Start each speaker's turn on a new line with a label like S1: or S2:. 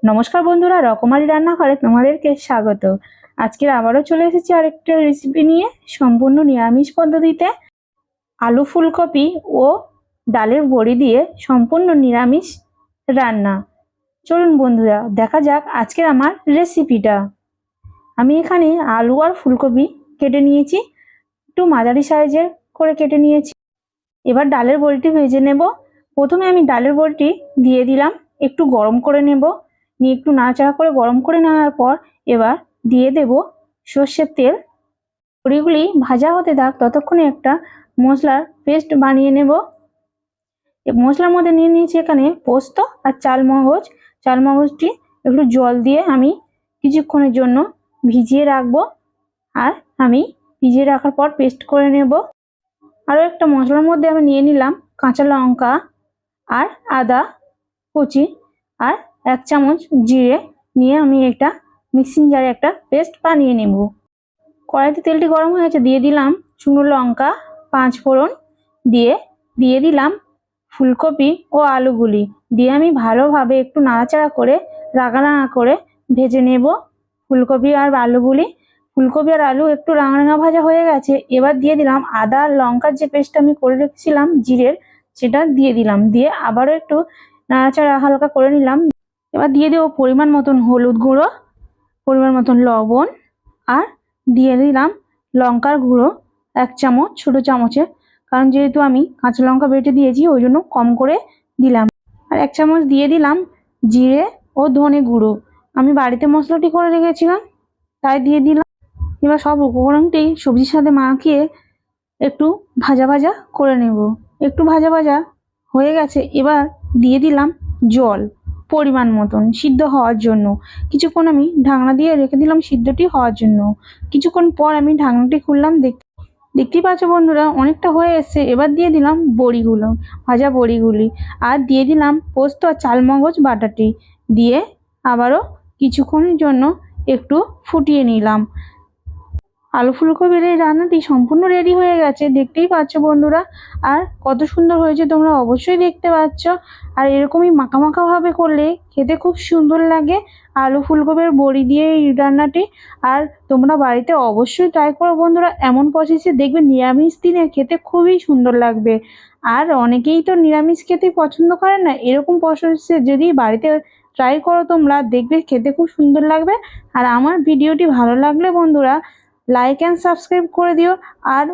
S1: নমস্কার বন্ধুরা, রকমারি রান্নাঘরে তোমাদেরকে স্বাগত। আজকে আবারও চলে এসেছি আরেকটা রেসিপি নিয়ে, সম্পূর্ণ নিরামিষ পদ্ধতিতে। আলু ফুলকপি ও ডালের বড়ি দিয়ে সম্পূর্ণ নিরামিষ রান্না। চলুন বন্ধুরা, দেখা যাক আজকের আমার রেসিপিটা। আমি এখানে আলু আর ফুলকপি কেটে নিয়েছি, একটু মাঝারি সাইজের করে কেটে নিয়েছি। এবার ডালের বড়িটি ভেজে নেব। প্রথমে আমি ডালের বড়িটি দিয়ে দিলাম, একটু গরম করে নেব। নিয়ে একটু নাড়াচাড়া করে গরম করে নেওয়ার পর এবার দিয়ে দেব সর্ষের তেল। বড়িগুলি ভাজা হতে থাক, ততক্ষণে একটা মশলার পেস্ট বানিয়ে নেব। মশলার মধ্যে নিয়ে নিয়েছি এখানে পোস্ত আর চালমগজ। চালমগজটি একটু জল দিয়ে আমি কিছুক্ষণের জন্য ভিজিয়ে রাখবো। আর আমি ভিজিয়ে রাখার পর পেস্ট করে নেব। আরও একটা মশলার মধ্যে আমি নিয়ে নিলাম কাঁচা লঙ্কা আর আদা কুচি আর 1 চামচ জিরে। নিয়ে আমি একটা মিক্সিং জারে একটা পেস্ট বানিয়ে নেব। কড়াইতে তেলটি গরম হয়েছে, দিয়ে দিলাম শুকনো লঙ্কা, 5 ফোড়ন, দিয়ে দিলাম ফুলকপি ও আলুগুলি। দিয়ে আমি ভালোভাবে একটু নাড়াচাড়া করে রাঙা করে ভেজে নেব ফুলকপি আর আলুগুলি। ফুলকপি আর আলু একটু রাঙা ভাজা হয়ে গেছে। এবার দিয়ে দিলাম আদা আর লঙ্কার যে পেস্টটা আমি করে রেখেছিলাম জিরের, সেটা দিয়ে দিলাম। দিয়ে আবারও একটু নাড়াচাড়া হালকা করে নিলাম। এবার দিয়ে দেবো পরিমাণ মতন হলুদ গুঁড়ো, পরিমাণ মতন লবণ, আর দিয়ে দিলাম লঙ্কার গুঁড়ো 1 চামচ, ছোটো চামচের। কারণ যেহেতু আমি কাঁচা লঙ্কা বেটে দিয়েছি ওই জন্য কম করে দিলাম। আর 1 চামচ দিয়ে দিলাম জিরে ও ধনে গুঁড়ো। আমি বাড়িতে মশলাটি করে রেখেছিলাম তাই দিয়ে দিলাম। এবার সব উপকরণটি সবজির সাথে মাখিয়ে একটু ভাজা ভাজা করে নেব। একটু ভাজা ভাজা হয়ে গেছে, এবার দিয়ে দিলাম জল পরিমাণ মতন সিদ্ধ হওয়ার জন্য। কিছুক্ষণ আমি ঢাকনা দিয়ে রেখে দিলাম সিদ্ধটি হওয়ার জন্য। কিছুক্ষণ পর আমি ঢাকনাটি খুললাম, দেখতেই পাচ্ছ বন্ধুরা অনেকটা হয়ে এসছে। এবার দিয়ে দিলাম বড়িগুলো, ভাজা বড়িগুলি, আর দিয়ে দিলাম পোস্ত আর চালমগজ বাটাটি। দিয়ে আবারও কিছুক্ষণের জন্য একটু ফুটিয়ে নিলাম। আলু ফুলকপির এই রান্নাটি সম্পূর্ণ রেডি হয়ে গেছে, দেখতেই পাচ্ছ বন্ধুরা। আর কত সুন্দর হয়েছে তোমরা অবশ্যই দেখতে পাচ্ছ। আর এরকমই মাখা মাখা ভাবে করলে খেতে খুব সুন্দর লাগে আলু ফুলকপির বড়ি দিয়ে এই রান্নাটি। আর তোমরা বাড়িতে অবশ্যই ট্রাই করো বন্ধুরা, এমন প্রসেসে দেখবে নিরামিষ দিনে খেতে খুবই সুন্দর লাগবে। আর অনেকেই তো নিরামিষ খেতে পছন্দ করে না, এরকম প্রসেসে যদি বাড়িতে ট্রাই করো তোমরা দেখবে খেতে খুব সুন্দর লাগবে। আর আমার ভিডিওটি ভালো লাগলে বন্ধুরা লাইক অ্যান্ড সাবস্ক্রাইব করে দিও। আর